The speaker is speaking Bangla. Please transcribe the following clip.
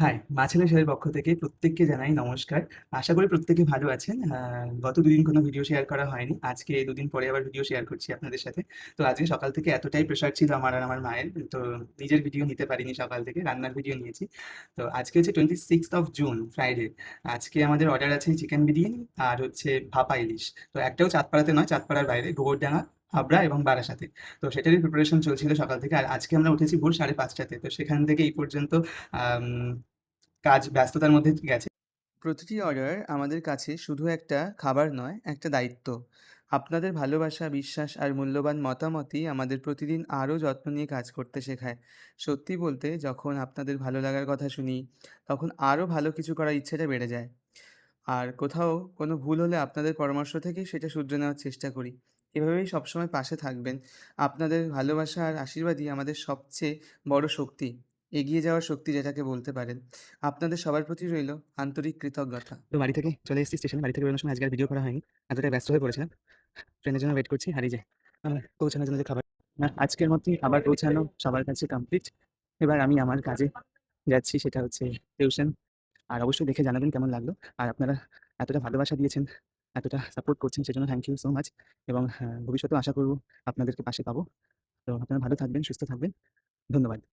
হাই, মাছেদের সাথের পক্ষ থেকে প্রত্যেককে জানাই নমস্কার। আশা করি প্রত্যেকে ভালো আছেন। গত ২ দিন কোনো ভিডিও শেয়ার করা হয়নি। আজকে ২ দিন পরে আবার ভিডিও শেয়ার করছি আপনাদের সাথে। তো আজকে সকাল থেকে এতটাই প্রেশার ছিল আমার আর আমার মায়ের, তো নিজের ভিডিও নিতে পারিনি সকাল থেকে, রান্নার ভিডিও নিয়েছি। তো আজকে হচ্ছে 26th অফ জুন, ফ্রাইডে। আজকে আমাদের অর্ডার আছে চিকেন বিরিয়ানি আর হচ্ছে ভাপা ইলিশ। তো একটাও চাঁদপাড়াতে নয়, চাঁদপাড়ার বাইরে গোবরডাঙ্গা, হাবড়া এবং বারাসাতে। তো সেটারই প্রিপারেশন চলছিল সকাল থেকে। আর আজকে আমরা উঠেছি ভোর 5:30টাতে। তো সেখান থেকে এই পর্যন্ত আম কাজ ব্যস্ততার মধ্যে গেছে। প্রতিটি অর্ডার আমাদের কাছে শুধু একটা খাবার নয়, একটা দায়িত্ব। আপনাদের ভালোবাসা, বিশ্বাস আর মূল্যবান মতামতই আমাদের প্রতিদিন আরও যত্ন নিয়ে কাজ করতে শেখায়। সত্যি বলতে যখন আপনাদের ভালো লাগার কথা শুনি, তখন আরও ভালো কিছু করার ইচ্ছেটা বেড়ে যায়। আর কোথাও কোনো ভুল হলে আপনাদের পরামর্শ থেকেই সেটা শুধরে নেওয়ার চেষ্টা করি। এভাবেই সবসময় পাশে থাকবেন। আপনাদের ভালোবাসা আর আশীর্বাদই আমাদের সবচেয়ে বড় শক্তি। এগিয়ে যাওয়ার শক্তি যেটাকে বলতে পারেন। আপনাদের সবার প্রতি রইল আন্তরিক কৃতজ্ঞতা। তো বাড়ি থেকে চলে এসেছি স্টেশনে। বাড়ি থেকে বেরোনোর সময় আজকে আর ভিডিও করা হয়নি। এতটাই ব্যস্ত হয়ে পড়েছিলাম। ট্রেনের জন্য ওয়েট করছি। আর এই যে পৌঁছানোর জন্য যে খাবার, আজকের মতোই খাবার পৌঁছানো সবার কাছে কমপ্লিট। এবার আমি আমার কাজে যাচ্ছি, সেটা হচ্ছে টিউশন। আর অবশ্যই দেখে জানাবেন কেমন লাগলো। আর আপনারা এতটা ভালোবাসা দিয়েছেন, এতটা সাপোর্ট করছেন, সেজন্য থ্যাংক ইউ সো মাচ। এবং ভবিষ্যতেও আশা করব আপনাদেরকে পাশে পাবো। তো আপনারা ভালো থাকবেন, সুস্থ থাকবেন। ধন্যবাদ।